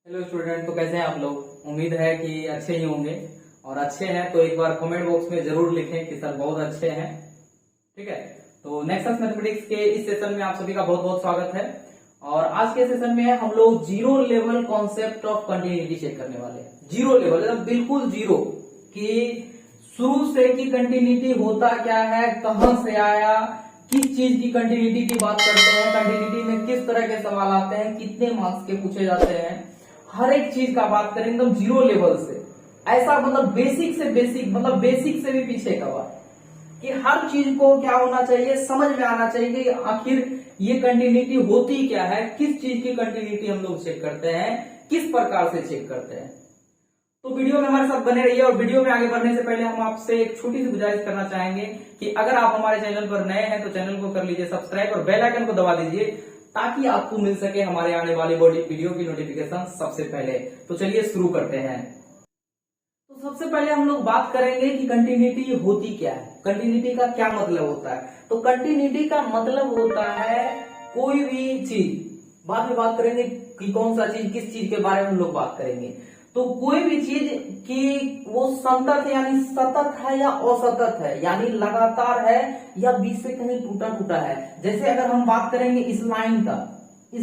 Hello student, तो कैसे हैं आप लोग। उम्मीद है कि अच्छे ही होंगे और अच्छे हैं तो एक बार कमेंट बॉक्स में जरूर लिखें कि सर बहुत अच्छे हैं। ठीक है, तो नेक्सस मैथमेटिक्स के इस सेशन में आप सभी का बहुत बहुत स्वागत है। और आज के सेशन में हम लोग zero level concept of continuity check करने वाले हैं। जीरो लेवल मतलब बिल्कुल जीरो, कि शुरू से की कंटिन्यूटी होता क्या है, कहां से आया, किस चीज की कंटिन्यूटी की बात करते हैं, कंटिन्यूटी में किस तरह के सवाल आते हैं, कितने मार्क्स के पूछे जाते हैं, हर एक चीज का बात करें एकदम जीरो लेवल से। ऐसा मतलब बेसिक से बेसिक, मतलब बेसिक से भी पीछे का बात, कि हर चीज को क्या होना चाहिए, समझ में आना चाहिए कि आखिर ये कंटिन्यूटी होती क्या है, किस चीज की कंटिन्यूटी हम लोग चेक करते हैं, किस प्रकार से चेक करते हैं। तो वीडियो में हमारे साथ बने रहिए। और वीडियो में आगे बढ़ने से पहले हम आपसे एक छोटी सी गुजारिश करना चाहेंगे कि अगर आप हमारे चैनल पर नए हैं तो चैनल को कर लीजिए सब्सक्राइब और बेल आइकन को दबा दीजिए, ताकि आपको मिल सके हमारे आने वाली वीडियो की नोटिफिकेशन सबसे पहले। तो चलिए शुरू करते हैं। तो सबसे पहले हम लोग बात करेंगे कि कंटिन्यूटी होती क्या है, कंटिन्यूटी का क्या मतलब होता है। तो कंटिन्यूटी का मतलब होता है कोई भी चीज, बाद में बात करेंगे कि कौन सा चीज, किस चीज के बारे में हम लोग बात करेंगे। तो कोई भी चीज कि वो संतत है यानी सतत है या असतत है, यानी लगातार है या बीच से कहीं टूटा टूटा है। जैसे अगर हम बात करेंगे इस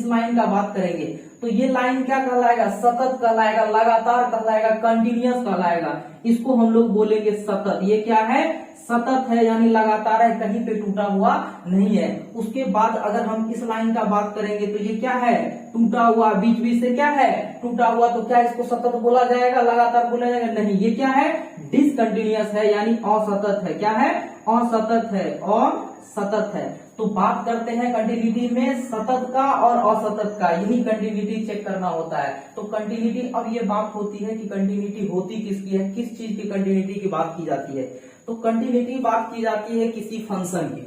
लाइन का बात करेंगे तो ये लाइन क्या कहलाएगा, सतत कहलाएगा, लगातार कहलाएगा, कंटिन्यूअस कहलाएगा। इसको हम लोग बोलेंगे सतत। ये क्या है, सतत है यानी लगातार है, कहीं पे टूटा हुआ नहीं है। उसके बाद अगर हम इस लाइन का बात करेंगे तो ये क्या है, टूटा हुआ, बीच बीच से क्या है, टूटा हुआ। तो क्या इसको सतत बोला जाएगा, लगातार बोला जाएगा? नहीं, ये क्या है, डिसकंटिन्यूअस है यानी असतत है। क्या है, असतत है, असतत है। तो बात करते हैं कंटिन्यूटी में सतत का और असतत का, यही कंटिन्यूटी चेक करना होता है। तो कंटिन्यूटी, अब ये बात होती है कि कंटिन्यूटी होती किसकी है, किस चीज की कंटिन्यूटी की बात की जाती है। तो कंटिन्यूटी बात की जाती है किसी फंक्शन की,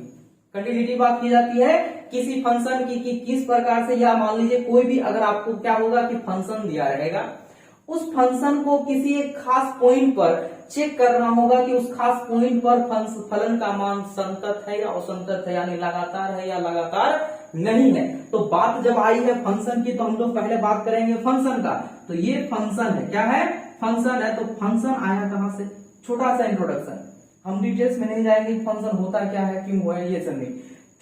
कंटिन्यूटी बात की जाती है किसी फंक्शन की, कि किस प्रकार से, या मान लीजिए कोई भी अगर आपको क्या होगा कि फंक्शन दिया रहेगा, उस फंक्शन को किसी एक खास पॉइंट पर चेक करना होगा कि उस खास पॉइंट पर फलन का मान संतत है या असंतत है, यानी लगातार है या लगातार नहीं है। तो बात जब आई है फंक्शन की, तो हम लोग पहले बात करेंगे फंक्शन का। तो ये फंक्शन है, क्या है, फंक्शन है। तो फंक्शन आया कहां से, छोटा सा इंट्रोडक्शन, हम डिटेल्स में नहीं जाएंगे फंक्शन होता क्या है, क्यों हुआ है, ये सब नहीं,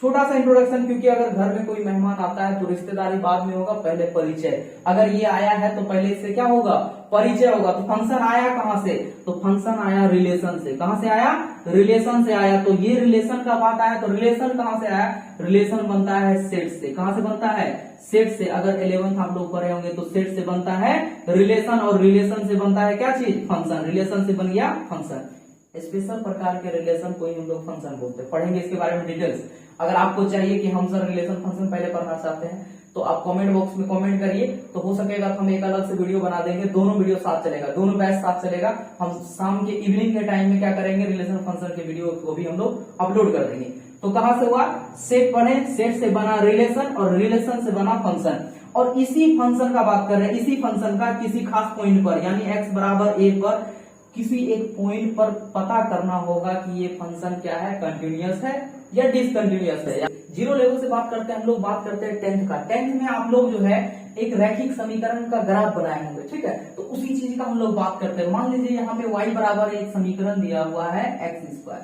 छोटा सा इंट्रोडक्शन। क्योंकि अगर घर में कोई मेहमान आता है तो रिश्तेदारी बाद में होगा, पहले परिचय। अगर ये आया है तो पहले इससे क्या होगा, परिचय होगा। तो फंक्शन आया कहां से, तो फंक्शन आया रिलेशन से। कहां से आया, रिलेशन से आया। तो ये रिलेशन का बात आया, तो रिलेशन कहां से आया, रिलेशन बनता है सेट से। कहां से बनता है, सेट से। अगर 11th आप लोग पढ़े होंगे तो सेट से बनता है रिलेशन, और रिलेशन से बनता है क्या चीज, फंक्शन। रिलेशन से बन गया फंक्शन। स्पेशल प्रकार के रिलेशन को ही हम लोग फंक्शन बोलते हैं, पढ़ेंगे इसके बारे में डिटेल्स। अगर आपको चाहिए कि हम सर रिलेशन फंक्शन पहले पढ़ना चाहते हैं तो आप कमेंट बॉक्स में कमेंट करिए, तो हो सकेगा तो हम एक अलग से वीडियो बना देंगे, दोनों वीडियो साथ चलेगा, दोनों बैच साथ चलेगा। हम शाम के इवनिंग के टाइम में क्या करेंगे, रिलेशन फंक्शन के वीडियो को भी हम लोग अपलोड कर देंगे। तो कहां से हुआ, सेट पढ़े, सेट से बना रिलेशन और रिलेशन से बना फंक्शन। और इसी फंक्शन का बात कर रहे हैं, इसी फंक्शन का किसी खास पॉइंट पर यानी x बराबर a पर किसी एक पॉइंट पर पता करना होगा कि ये फंक्शन क्या है, कंटिन्यूअस है या डिसकंटिन्यूअस है। जीरो लेवल से बात करते हैं हम लोग, बात करते हैं टेंथ का। टेंथ में आप लोग जो है एक रैखिक समीकरण का ग्राफ बनाए होंगे, ठीक है। तो उसी चीज का हम लोग बात करते हैं। मान लीजिए यहाँ पे y बराबर एक समीकरण दिया हुआ है एक्स स्क्वायर,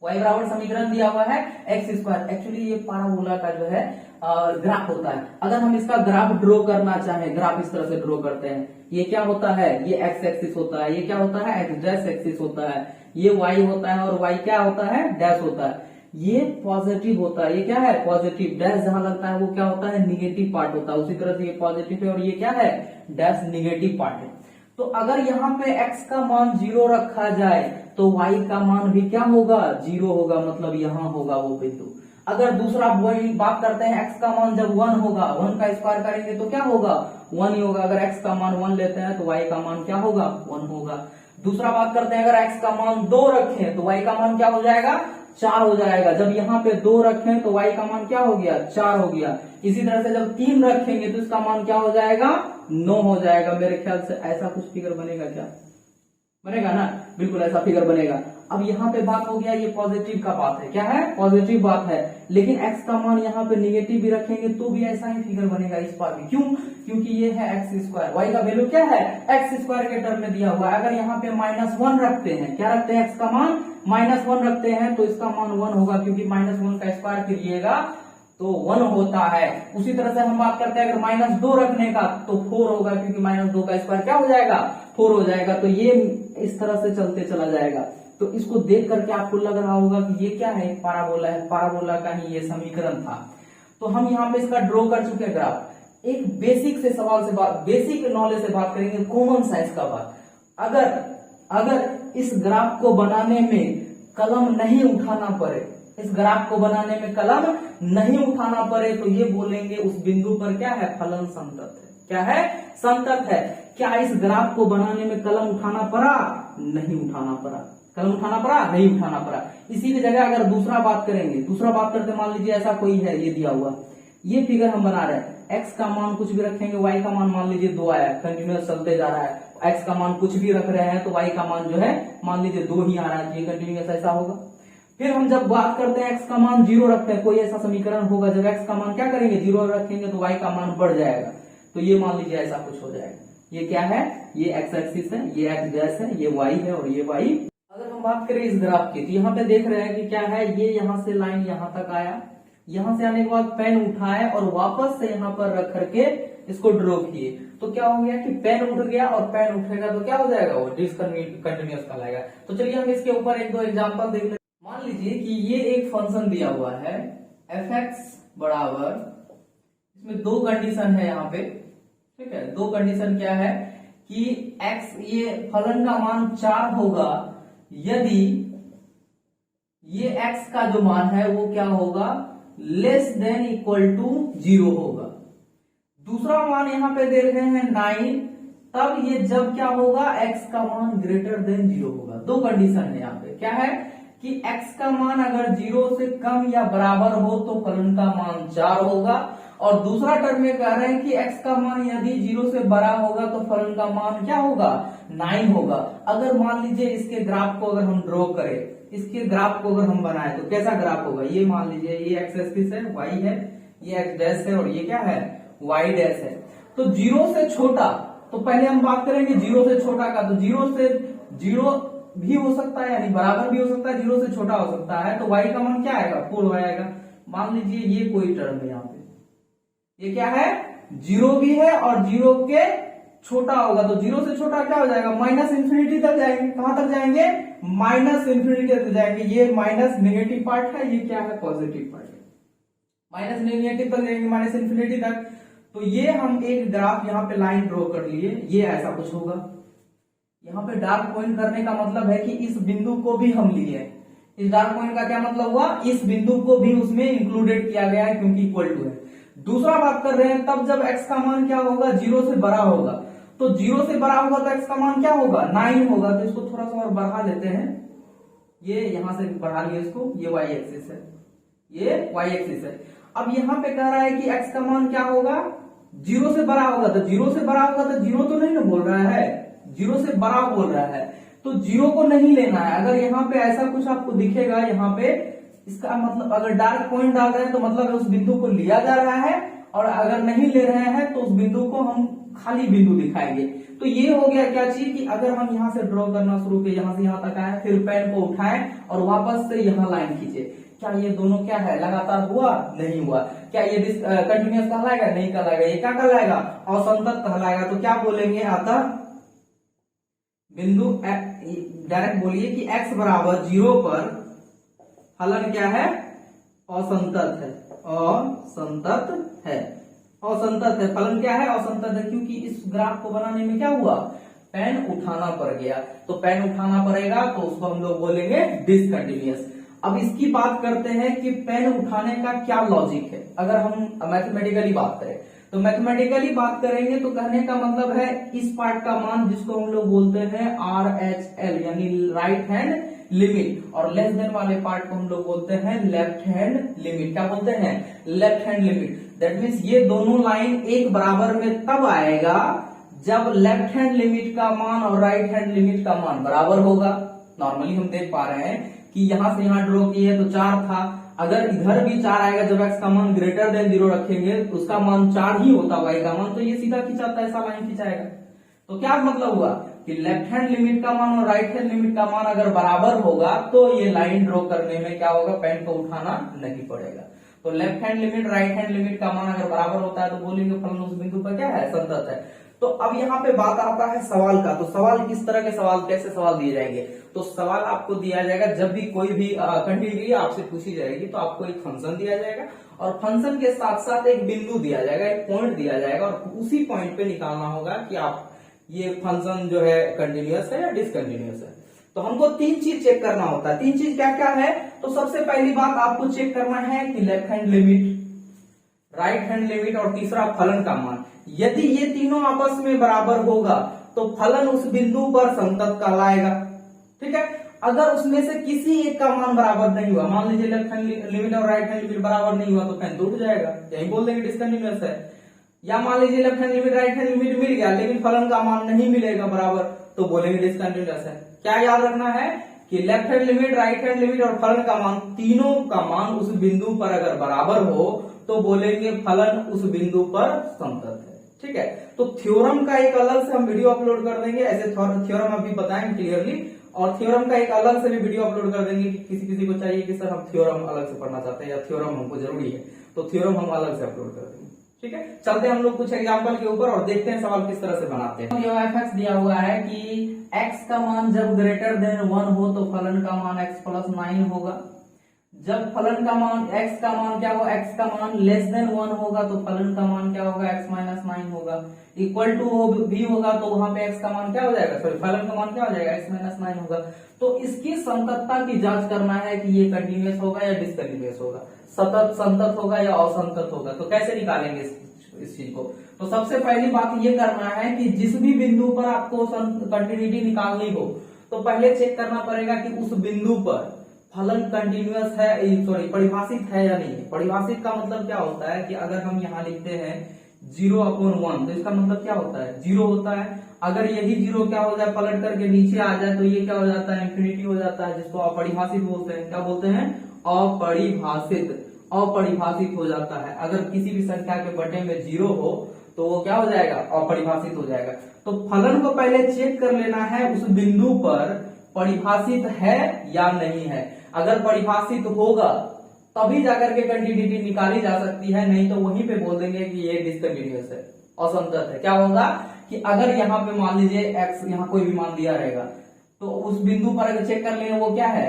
y बराबर समीकरण दिया हुआ है एक्स स्क्वायर। एक्चुअली ये पैराबोला का जो है ग्राफ होता है। अगर हम इसका ग्राफ ड्रॉ करना चाहें, ग्राफ इस तरह से ड्रॉ करते हैं, ये क्या होता है, ये एक्स एक्सिस होता है, ये क्या होता है, एक्स डैश एक्सिस होता है, ये वाई होता है और वाई क्या होता है, डैश होता है। ये पॉजिटिव होता है, ये क्या है, पॉजिटिव। डैश जहां लगता है वो क्या होता है, निगेटिव पार्ट होता है। उसी तरह से ये पॉजिटिव है और ये क्या है, डैश निगेटिव पार्ट है। तो अगर यहाँ पे x का मान 0 रखा जाए तो y का मान भी क्या होगा, 0 होगा, मतलब यहाँ होगा वो बिंदु। अगर दूसरा बात करते हैं x का मान जब 1 होगा, 1 का स्क्वायर करेंगे तो क्या होगा, 1 ही होगा। अगर x का मान 1 लेते हैं तो y का मान क्या होगा, 1 होगा। दूसरा बात करते हैं, अगर x का मान 2 रखें तो y का मान क्या हो जाएगा, 4 हो जाएगा। जब यहाँ पे 2 रखें तो y का मान क्या हो गया, 4 हो गया। इसी तरह से जब 3 रखेंगे तो इसका मान क्या हो जाएगा, 9 हो जाएगा। मेरे ख्याल से ऐसा कुछ फिगर बनेगा क्या, बनेगा ना, बिल्कुल ऐसा फिगर बनेगा। अब यहाँ पे बात हो गया, ये पॉजिटिव का बात है, क्या है, पॉजिटिव बात है, लेकिन x का मान यहाँ पे निगेटिव भी रखेंगे तो भी ऐसा ही फिगर बनेगा इस पार भी। क्यों? क्योंकि ये है एक्स स्क्वायर, y का वैल्यू क्या है, एक्स स्क्वायर के टर्म में दिया हुआ है। अगर यहाँ पे -1 रखते हैं, क्या रखते हैं, x का मान -1 रखते हैं तो इसका मान 1 होगा, क्योंकि -1 का स्क्वायर करिएगा तो 1 होता है। उसी तरह से हम बात करते हैं अगर -2 रखने का तो 4 होगा, क्योंकि -2 का स्क्वायर क्या हो जाएगा, 4 हो जाएगा। तो ये इस तरह से चलते चला जाएगा। तो इसको देख करके आपको लग रहा होगा कि ये क्या है, पाराबोला है, पाराबोला का ही ये समीकरण था। तो हम यहाँ पे इसका ड्रॉ कर चुके हैं ग्राफ। एक बेसिक से सवाल से बात, बेसिक नॉलेज से बात करेंगे, कॉमन सेंस का बात। अगर इस ग्राफ को बनाने में कलम नहीं उठाना पड़े, इस ग्राफ को बनाने में कलम नहीं उठाना पड़े, तो ये बोलेंगे उस बिंदु पर क्या है, फलन संतत है। क्या है, संतत है। क्या इस ग्राफ को बनाने में कलम उठाना पड़ा, नहीं उठाना पड़ा, कलम उठाना पड़ा, नहीं उठाना पड़ा। इसी की जगह अगर दूसरा बात करेंगे, दूसरा बात करते मान लीजिए ऐसा कोई है, ये दिया हुआ, ये फिगर हम बना रहे हैं, x का मान कुछ भी रखेंगे, y का मान मान लीजिए 2 आया, कंटिन्यूअस चलते जा रहा है, x का मान कुछ भी रख रहे हैं तो y का मान जो है मान लीजिए 2 ही आ रहा है, ये कंटिन्यूअस ऐसा होगा। फिर हम जब बात करते हैं x का मान 0 रखते हैं, कोई ऐसा समीकरण होगा जब x का मान क्या करेंगे, 0 रखेंगे तो y का मान बढ़ जाएगा। तो ये मान लीजिए ऐसा कुछ हो जाएगा। ये क्या है, ये x एक्सिस है, ये x डैश है, ये y है और ये y। अगर हम बात करें इस ग्राफ की, तो यहाँ पे देख रहे हैं कि क्या है, ये यहाँ से लाइन यहाँ तक आया, यहाँ से आने के बाद पेन उठाए और वापस से यहाँ पर रख करके इसको ड्रॉ किए, तो क्या हो गया कि पेन उठ गया, और पेन उठेगा तो क्या हो जाएगा, वो डिसकंटिन्यूअस कहलाएगा। तो चलिए हम इसके ऊपर एक दो एग्जांपल देख लेते हैं। मान लीजिए कि ये एक फंक्शन दिया हुआ है f(x) बराबर, इसमें 2 कंडीशन है यहाँ पे, ठीक है। 2 कंडीशन क्या है कि x, ये फलन का मान 4 होगा यदि ये x का जो मान है वो क्या होगा, लेस देन इक्वल टू 0 होगा। दूसरा मान यहाँ पे दे रहे हैं 9, तब ये जब क्या होगा, x का मान ग्रेटर देन 0 होगा। 2 कंडीशन है यहाँ पे, क्या है कि x का मान अगर 0 से कम या बराबर हो तो फलन का मान 4 होगा, और दूसरा टर्म में कह रहे हैं कि x का मान यदि 0 से बड़ा होगा तो फलन का मान क्या होगा, 9 होगा। अगर मान लीजिए इसके ग्राफ को अगर हम ड्रॉ करें, इसके ग्राफ को अगर हम बनाए तो कैसा ग्राफ होगा, ये मान लीजिए ये x एक्सिस है, y है, ये x डैश है और ये क्या है, y डैश है। तो 0 से छोटा, तो पहले हम बात करेंगे 0 से छोटा का, तो 0 से 0 भी हो सकता है, यानी बराबर भी हो सकता है, 0 से छोटा हो सकता है, तो y का मान क्या आएगा, 4 आएगा। मान लीजिए ये कोई टर्म है यहाँ पे, ये क्या है, 0 भी है और 0 के छोटा होगा, तो 0 से छोटा क्या हो जाएगा, -∞ तक जाएंगे। कहां तक जाएंगे, -∞ तक जाएंगे। ये माइनस नेगेटिव पार्ट है, ये क्या है, पॉजिटिव पार्ट है, माइनस नेगेटिव तक जाएंगे, -∞ तक। तो ये हम एक ग्राफ यहाँ पे लाइन ड्रॉ कर लिए, ये ऐसा कुछ होगा। यहाँ पे डार्क पॉइंट करने का मतलब है कि इस बिंदु को भी हम लिए, इस डार्क पॉइंट का क्या मतलब हुआ, इस बिंदु को भी उसमें इंक्लूडेड किया गया है क्योंकि इक्वल टू है। दूसरा बात कर रहे हैं तब जब x का मान क्या होगा, 0 से बड़ा होगा, तो 0 से बड़ा होगा तो x का मान क्या होगा, 9 होगा। तो इसको थोड़ा सा और बढ़ा लेते हैं, ये यहां से बढ़ा लिया इसको, ये y एक्सिस है, ये y एक्सिस है। अब यहाँ पे कह रहा है कि x का मान क्या होगा, 0 से बड़ा होगा, तो 0 से बड़ा होगा तो 0 तो नहीं ना बोल रहा है, 0 से बड़ा बोल रहा है, तो 0 को नहीं लेना है। अगर यहाँ पे ऐसा कुछ आपको दिखेगा, यहाँ पे इसका मतलब अगर डार्क पॉइंट डाल रहे हैं तो मतलब उस बिंदु को लिया जा रहा है, और अगर नहीं ले रहे हैं तो उस बिंदु को हम खाली बिंदु दिखाएंगे। तो ये हो गया क्या चीज कि अगर हम यहाँ से ड्रॉ करना शुरू किए, यहाँ से यहाँ तक आए, फिर पेन को उठाएं और वापस से यहाँ लाइन खींचे, क्या ये दोनों क्या है, लगातार हुआ, नहीं हुआ। क्या ये कंटिन्यूअस कहलाएगा, नहीं कहलाएगा। ये क्या कहलाएगा, असंतत कहलाएगा। तो क्या बोलेंगे, अतः बिंदु डायरेक्ट बोलिए कि x बराबर 0 पर फलन क्या है, असंतत है, असंतत है, असंतत है। फलन क्या है, असंतत है, क्योंकि इस ग्राफ को बनाने में क्या हुआ, पेन उठाना पड़ गया। तो पेन उठाना पड़ेगा तो उसको हम लोग बोलेंगे डिसकंटिन्यूअस। अब इसकी बात करते हैं कि पेन उठाने का क्या लॉजिक है। अगर हम मैथमेटिकली बात करें तो मैथमेटिकली बात करेंगे तो कहने का मतलब है इस पार्ट का मान जिसको हम लोग बोलते हैं RHL यानी राइट हैंड लिमिट, और लेस देन वाले पार्ट को हम लोग बोलते हैं लेफ्ट हैंड लिमिट। क्या बोलते हैं, left hand limit. That means ये दोनों लाइन एक बराबर में तब आएगा जब लेफ्ट हैंड लिमिट का मान और राइट हैंड लिमिट का मान बराबर होगा। नॉर्मली हम देख पा रहे हैं कि यहां से यहां ड्रॉ किए तो 4 था, अगर इधर भी 4 आएगा, जब x का मान ग्रेटर देन 0 रखेंगे तो उसका मान 4 ही होता y का मान, तो ये सीधा खिंचाता ऐसा लाइन खिंचाएगा। तो क्या मतलब हुआ कि लेफ्ट हैंड लिमिट का मान और राइट हैंड लिमिट का मान अगर बराबर होगा तो ये लाइन ड्रॉ करने में क्या होगा, पेन को उठाना नहीं पड़ेगा। तो left hand limit right hand limit का मान अगर बराबर होता है तो बोलेंगे फलन उस बिंदु पर क्या है, संतत है। तो अब यहाँ पे बात आता है सवाल का। तो सवाल किस तरह के सवाल, कैसे सवाल दिए जाएंगे? तो सवाल आपको दिया जाएगा जब भी कोई भी कंटिन्यूटी आपसे पूछी जाएगी तो आपको एक फंक्शन दिया जाएगा और फंक्शन के साथ साथ एक बिंदु दिया जाएगा, एक पॉइंट दिया जाएगा और उसी पॉइंट पे निकालना होगा कि आप ये फंक्शन जो है कंटिन्यूअस है या डिसकंटिन्यूअस है। तो हमको 3 चीज चेक करना होता है। 3 चीज क्या क्या है? तो सबसे पहली बात आपको चेक करना है कि left hand limit, right hand limit और तीसरा फलन का मान। यदि ये तीनों आपस में बराबर होगा तो फलन उस बिंदु पर संतत कहलाएगा। ठीक है, अगर उसमें से किसी एक का मान बराबर नहीं हुआ, मान लीजिए लेफ्ट हैंड लिमिट और राइट हैंड लिमिट बराबर नहीं हुआ तो पेन टूट जाएगा, यही बोल देंगे डिसकंटिन्यूअस है। या मान लीजिए left hand limit right hand limit मिल गया लेकिन फलन का मान नहीं मिलेगा बराबर तो बोलेंगे डिसकंटिन्यूअस है। क्या याद रखना है कि left hand limit, right hand limit और फलन का मान, तीनों का मान उस बिंदु पर अगर बराबर हो तो बोलेंगे फलन उस बिंदु पर संतत है। ठीक है, तो थ्योरम का एक अलग से हम वीडियो अपलोड कर देंगे, ऐसे थ्योरम अभी बताएंगे क्लियरली, और थ्योरम का एक अलग से भी वीडियो अपलोड कर देंगे कि किसी किसी को चाहिए कि सर हम थ्योरम अलग से पढ़ना चाहते हैं या थ्योरम हमको जरूरी है, तो थ्योरम हम अलग से अपलोड कर देंगे। ठीक है, चलते हैं हम लोग कुछ एग्जांपल के ऊपर और देखते हैं सवाल किस तरह से बनाते हैं। ये fx दिया हुआ है कि x का मान जब ग्रेटर देन 1 हो तो फलन का मान x प्लस 9 होगा। जब फलन का मान x का मान क्या होगा, x का मान लेस देन 1 होगा तो फलन का मान क्या होगा, x माइनस 9 होगा। इक्वल टू भी होगा तो वहां पे x का मान क्या हो जाएगा, सॉरी फलन का मान क्या हो जाएगा, x माइनस 9 होगा। तो इसकी संततता की जांच करना है कि ये कंटिन्यूअस होगा या डिसकंटिन्यूअस होगा, सतत संतत होगा या असंतत होगा। तो कैसे निकालेंगे इस चीज को? तो सबसे पहली बात ये करना है कि जिस भी बिंदु पर आपको कंटिन्यूटी निकालनी हो तो पहले चेक करना पड़ेगा कि उस बिंदु पर फलन कंटिन्यूअस है, सॉरी परिभाषित है या नहीं। परिभाषित का मतलब क्या होता है कि अगर हम यहाँ लिखते हैं 0/1 तो इसका मतलब क्या होता है, 0 होता है। अगर यही 0 क्या हो जाए, पलट करके नीचे आ जाए तो ये क्या हो जाता है, इंफिनिटी हो जाता है, जिसको अपरिभाषित बोलते हैं। क्या बोलते हैं, अपरिभाषित। अपरिभाषित हो जाता है। अगर किसी भी संख्या के बटे में 0 हो तो वो क्या हो जाएगा, अपरिभाषित हो जाएगा। तो फलन को पहले चेक कर लेना है उस बिंदु पर परिभाषित है या नहीं है। अगर परिभाषित होगा तभी जाकर के कंटिन्यूटी निकाली जा सकती है, नहीं तो वहीं पे बोल देंगे कि ये डिसकंटिन्यूअस है, असंतत है। क्या होगा कि अगर यहाँ पे मान लीजिए x, यहाँ कोई भी मान दिया रहेगा तो उस बिंदु पर अगर चेक कर लेंगे वो क्या है,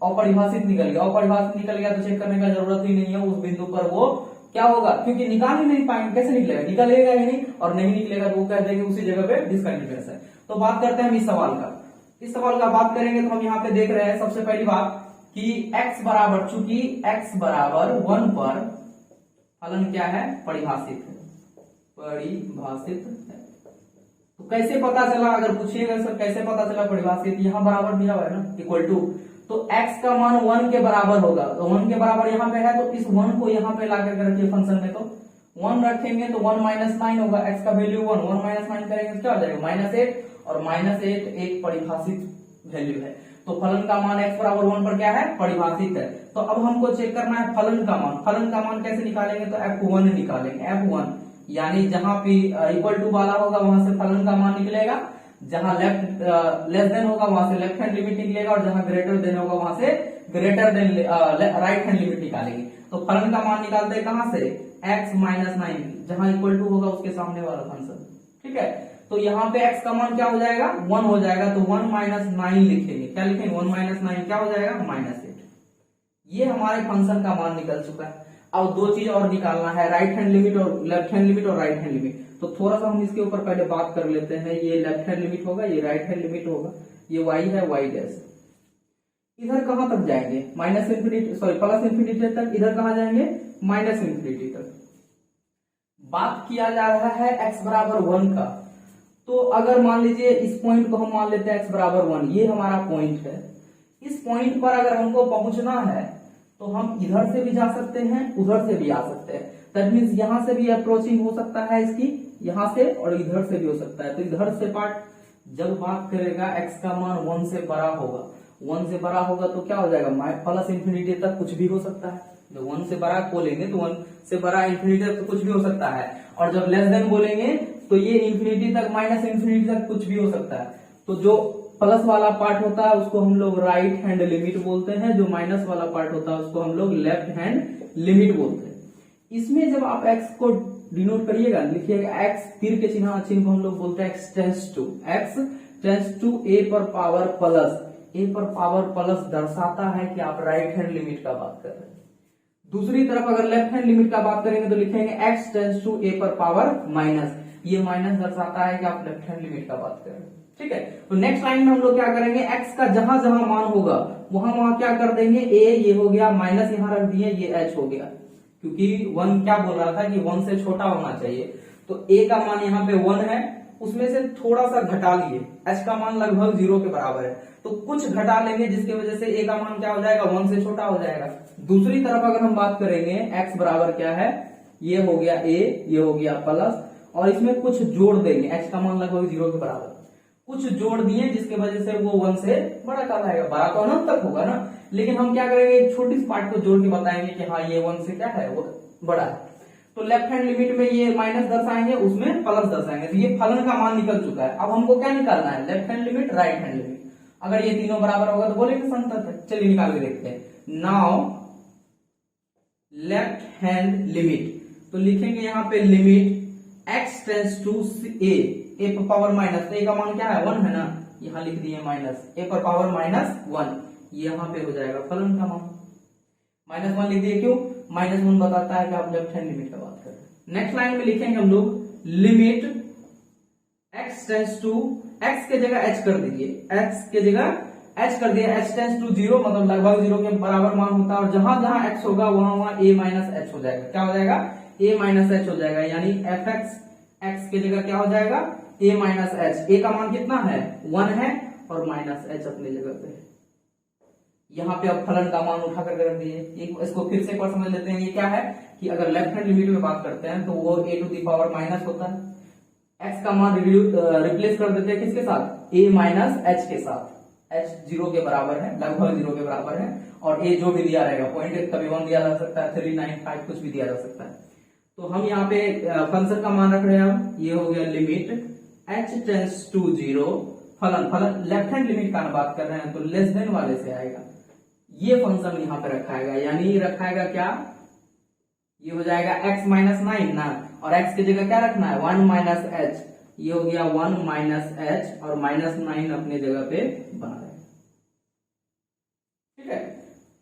अपरिभाषित निकल गया। अपरिभाषित निकल गया तो चेक करने का जरूरत ही नहीं है, उस बिंदु पर वो क्या होगा, क्योंकि निकाल ही नहीं पाएंगे, कैसे निकलेगा, निकलेगा ही नहीं, और नहीं निकलेगा तो वो कह देंगे उसी जगह पे डिसकंटिन्यूअस है। तो बात करते हैं हम इस सवाल का। इस सवाल का बात करेंगे तो हम यहाँ पे देख रहे हैं सबसे पहली बात कि x बराबर, चूंकि x बराबर 1 पर फलन क्या है, परिभाषित है, परिभाषित है। तो कैसे पता चला, अगर पूछिएगा सर कैसे पता चला परिभाषित, यहाँ बराबर दिया हुआ है ना, इक्वल टू, तो x का मान 1 के बराबर होगा। तो 1 के बराबर यहाँ पे है तो इस 1 को यहाँ पे ला करके रखिए फंक्शन में, तो 1 रखेंगे तो 1 माइनस 9 होगा, x का वैल्यू 1, 1 माइनस 9 करेंगे तो क्या हो जाएगा, -8, और -8 एक परिभाषित वैल्यू है। तो फलन का मान x बराबर 1 पर क्या है, परिभाषित है। तो अब हमको चेक करना है फलन का मान। फलन का मान कैसे निकालेंगे, तो f1 निकालेंगे, f1 यानी जहां पे इक्वल टू वाला होगा वहां से फलन का मान निकलेगा, जहां लेस देन होगा वहां से लेफ्ट हैंड लिमिट निकलेगा, और जहां ग्रेटर देन होगा वहां से greater than right hand limit निकालेंगे। तो फलन का मान निकालते हैं कहां से, x माइनस 9, जहां इक्वल टू होगा उसके सामने वाला फंक्शन। ठीक है, तो यहाँ पे x का मान क्या हो जाएगा, 1 हो जाएगा, तो 1 माइनस 9 लिखेंगे। क्या लिखेंगे, 1 माइनस 9 क्या हो जाएगा, -8। ये हमारे फंक्शन का मान निकल चुका है। अब 2 चीज और निकालना है, राइट हैंड लिमिट और लेफ्ट हैंड लिमिट और राइट हैंड लिमिट। तो थोड़ा सा हम इसके ऊपर पहले बात कर लेते हैं। ये लेफ्ट हैंड लिमिट होगा, ये राइट हैंड लिमिट होगा, ये y है, y डैश। इधर कहां तक जाएंगे, minus infinity, sorry plus infinity तक। इधर कहां जाएंगे, माइनस इंफिनिटी तक। बात किया जा रहा है x बराबर 1 का। तो अगर मान लीजिए इस पॉइंट को हम मान लेते हैं x बराबर 1, ये हमारा पॉइंट है। इस पॉइंट पर अगर हमको पहुंचना है तो हम इधर से भी जा सकते हैं, उधर से भी आ सकते हैं। दैट मींस यहां से भी अप्रोचिंग हो सकता है इसकी, यहाँ से और इधर से भी हो सकता है। तो इधर से पार्ट जब बात करेगा x का मान 1 से बड़ा होगा, 1 से बड़ा होगा तो क्या हो जाएगा, प्लस इंफिनिटी तक कुछ भी हो सकता है। जब 1 से बड़ा को लेंगे तो 1 से बड़ा इंफिनिटी तक तो कुछ भी हो सकता है, और जब लेस देन बोलेंगे तो ये इंफिनिटी तक माइनस इंफिनिटी तक कुछ भी हो सकता है। तो जो प्लस वाला पार्ट होता है उसको हम लोग राइट हैंड लिमिट बोलते हैं, जो माइनस वाला पार्ट होता है उसको हम लोग लेफ्ट हैंड लिमिट बोलते हैं। इसमें जब आप x को डिनोट करिएगा, लिखिएगा x, तीर के चिन्ह को हम लोग बोलते हैं x टेंस टू a पर पावर प्लस, a पर पावर प्लस दर्शाता है कि आप राइट हैंड लिमिट का बात कर रहे हैं। दूसरी तरफ अगर लेफ्ट हैंड लिमिट का बात करेंगे तो लिखेंगे x टेंस टू a पर पावर माइनस, ये माइनस दर्शाता है कि आप लेफ्ट हैंड लिमिट का बात कर रहे हैं। ठीक है, तो नेक्स्ट लाइन में हम लोग क्या करेंगे, x का जहां जहां मान होगा वहां वहां क्या कर देंगे, a ये हो गया, माइनस यहाँ रख दिए, ये h हो गया, क्योंकि 1 क्या बोल रहा था कि 1 से छोटा होना चाहिए। तो a का मान यहाँ पे 1 है, उसमें से थोड़ा सा घटा लिए, h का मान लगभग 0 के बराबर है, तो कुछ घटा लेंगे जिसकी वजह से a का मान क्या हो जाएगा, 1 से छोटा हो जाएगा। दूसरी तरफ अगर हम बात करेंगे x बराबर क्या है, ये हो गया a, ये हो गया प्लस, और इसमें कुछ जोड़ देंगे, h का मान लगभग 0 के बराबर, कुछ जोड़ दिए जिसके वजह से वो 1 से बड़ा कहलाएगा। बड़ा तो अनंत तक होगा ना, लेकिन हम क्या करेंगे, एक छोटी सी पार्ट को जोड़ के बताएंगे कि हाँ ये 1 से क्या है, वो बड़ा है। तो लेफ्ट हैंड लिमिट में ये माइनस दर्शाएंगे, उसमें प्लस दर्शाएंगे, तो ये फलन का मान निकल चुका है। अब हमको क्या निकालना है, left hand limit, right hand limit. अगर ये तीनों बराबर होगा तो बोलेंगे संतत है। चलिए निकाल के देखते हैं। नाउ लेफ्ट हैंड लिमिट, तो लिखेंगे यहाँ पे limit x tends to a पर पावर माइनस, तो a का मान क्या है, 1 है ना, यहाँ लिख दिए माइनस, a पर पावर माइनस 1, यहाँ पे हो जाएगा फलन का मान माइनस 1 लिख दिए। क्यों, माइनस 1 बताता है कि आप लेफ्ट हैंड लिमिट का बात कर रहे हैं। नेक्स्ट लाइन में लिखेंगे हम लोग limit x tends to, x के जगह h कर दीजिए, x के जगह h कर दिया, h टेंस टू 0 मतलब लगभग 0 के बराबर मान होता है, और जहां जहां x होगा वहां वहां a माइनस h हो जाएगा। क्या हो जाएगा, a माइनस h हो जाएगा, यानी fx x के जगह क्या हो जाएगा, a माइनस h। a का मान कितना है, 1 है, और माइनस h अपनी जगह पे है। यहाँ पे अब फलन का मान उठा कर रख दिए। इसको फिर से एक बार समझ लेते हैं। ये क्या है कि अगर लेफ्ट हैंड लिमिट में बात करते हैं तो वो a to the power minus होता है, x का मान रिप्लेस कर देते हैं किसके साथ, a माइनस h के साथ। h 0 के बराबर है, लगभग 0 के बराबर है, और a जो भी दिया रहेगा, पॉइंट कभी 1 दिया जा सकता है, 3, 9, 5 कुछ भी दिया जा सकता है। तो हम यहाँ पे फंक्शन का मान रख रहे हैं हम, ये हो गया लिमिट h टेंस टू 0, फलन लेफ्ट हैंड लिमिट का बात कर रहे हैं तो लेस देन वाले से आएगा, ये फंक्शन यहाँ पे रखाएगा, यानी रखाएगा क्या, ये हो जाएगा x माइनस 9 ना, और x की जगह क्या रखना है, 1 माइनस h, ये हो गया 1 माइनस h, और माइनस 9 अपने जगह पे बना रहेगा। ठीक है,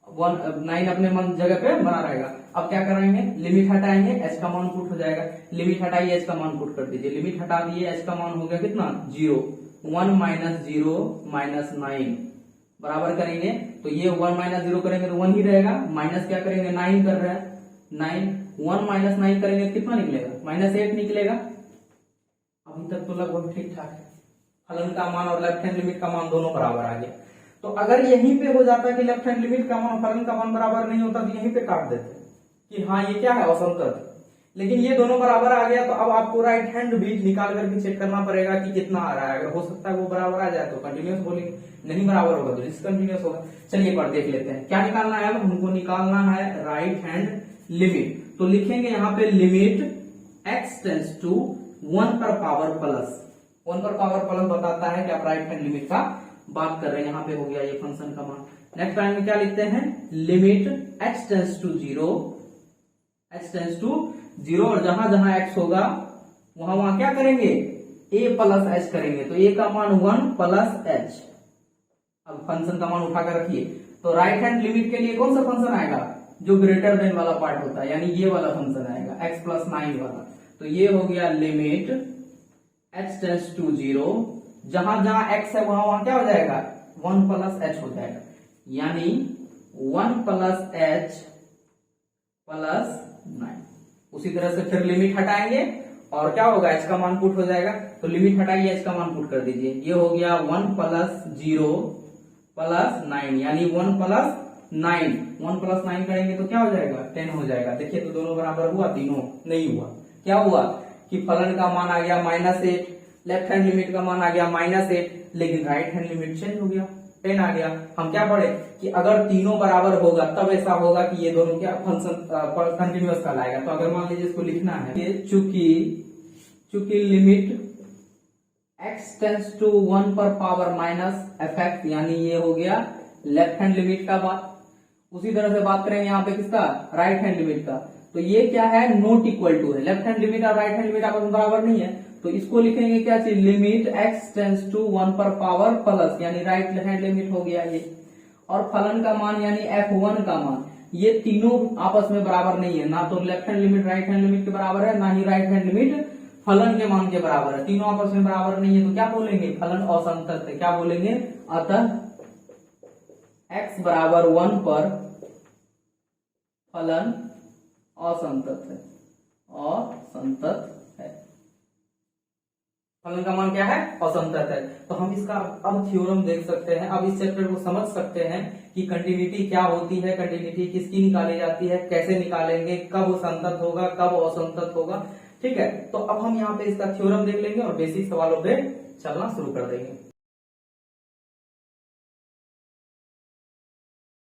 9 अपने जगह पे बना रहेगा। अब क्या करेंगे, लिमिट हटाएंगे, h का मान पुट हो जाएगा, लिमिट हटाइए, h का मान पुट कर दीजिए, लिमिट हटा दिए, h का मान हो गया कितना, 0, 1 माइनस 0 माइनस 9 बराबर करेंगे, तो ये 1 माइनस 0 करेंगे तो 1 ही रहेगा, माइनस क्या करेंगे, 9 कर रहे हैं, 9, 1 माइनस 9 करेंगे कितना निकलेगा, माइनस 8 निकलेगा। अभी तक तो लगभग ठीक ठाक है, फलन का मान और लेफ्ट हैंड लिमिट का मान दोनों बराबर आ गया। तो अगर यहीं पे हो जाता कि लेफ्ट हैंड लिमिट का मान फलन का मान बराबर नहीं होता तो यहीं पे काट देते कि हाँ ये क्या है, असंतत। लेकिन ये दोनों बराबर आ गया, तो अब आपको राइट हैंड बीट निकाल करके चेक करना पड़ेगा कि कितना आ रहा है। अगर हो सकता है वो बराबर आ जाए तो कंटिन्यूस बोलेंगे, नहीं बराबर होगा तो डिसकंटिन्यूस होगा। चलिए पर देख लेते हैं क्या निकालना है। अब हमको निकालना है राइट हैंड लिमिट, तो लिखेंगे यहाँ पे लिमिट x टेंस टू 1 पर पावर प्लस, 1 पर पावर प्लस बताता है कि आप राइट हैंड लिमिट का बात कर रहे हैं। यहाँ पे हो गया ये फंक्शन का मान। नेक्स्ट लाइन में क्या लिखते हैं, limit x tends to 0, x tends to 0, और जहां जहां x होगा वहां वहां क्या करेंगे, a प्लस h करेंगे, तो a का मान 1 प्लस h। अब फंक्शन का मान उठाकर रखिए, तो राइट हैंड लिमिट के लिए कौन सा फंक्शन आएगा, जो ग्रेटर देन वाला पार्ट होता है, यानी ये वाला फंक्शन आएगा x प्लस 9 वाला। तो ये हो गया लिमिट x टेंस टू 0, जहां जहां x है वहां वहां क्या हो जाएगा, 1 प्लस h हो जाएगा, यानी 1 प्लस h प्लस 9। उसी तरह से फिर लिमिट हटाएंगे और क्या होगा, h का मान पुट हो जाएगा, तो लिमिट हटाइए, h का मान पुट कर दीजिए, ये हो गया 1 प्लस 0 प्लस 9, यानी 1 प्लस 9, 1 प्लस 9 करेंगे तो क्या हो जाएगा, 10 हो जाएगा। देखिए तो दोनों बराबर हुआ, तीनों नहीं हुआ। क्या हुआ कि फलन का मान आ गया -8, लेफ्ट हैंड लिमिट का मान आ गया -8, लेकिन राइट हैंड लिमिट चेंज हो गया, 10 आ गया। हम क्या पढ़े कि अगर तीनों बराबर होगा तब ऐसा होगा कि ये दोनों क्या फंक्शन कंटिन्यूअस कहलाएगा। तो अगर मान लीजिए इसको लिखना है, ये चूंकि लिमिट x टेंस टू 1 पर पावर माइनस fx, यानी ये हो गया लेफ्ट हैंड लिमिट का बात। उसी तरह से बात करेंगे यहाँ पे किसका, राइट हैंड लिमिट का। तो ये क्या है, नॉट इक्वल टू है, लेफ्ट हैंड लिमिट और राइट हैंड लिमिट आपस में बराबर नहीं है। तो इसको लिखेंगे क्या चीज, लिमिट x टेंस टू 1 पर पावर प्लस, यानी राइट हैंड लिमिट हो गया ये। और फलन का मान यानी f1 का मान, ये तीनों आपस में बराबर नहीं है, ना तो left hand limit right hand limit के बराबर है, ना ही राइट हैंड लिमिट फलन के मान के बराबर है, तीनों आपस में बराबर नहीं है। तो क्या बोलेंगे, फलन असंतत है। क्या बोलेंगे, अतः x बराबर 1 पर फलन असंतत है, असंतत है। फलन का मान क्या है, असंतत है। तो हम इसका अब थ्योरम देख सकते हैं, अब इस चैप्टर को समझ सकते हैं कि कंटिन्यूटी क्या होती है, कंटिन्यूटी किसकी निकाली जाती है, कैसे निकालेंगे, कब संतत होगा, कब असंतत होगा। ठीक है, तो अब हम यहाँ पे इसका थ्योरम देख लेंगे और बेसिक सवालों पे चलना शुरू कर देंगे।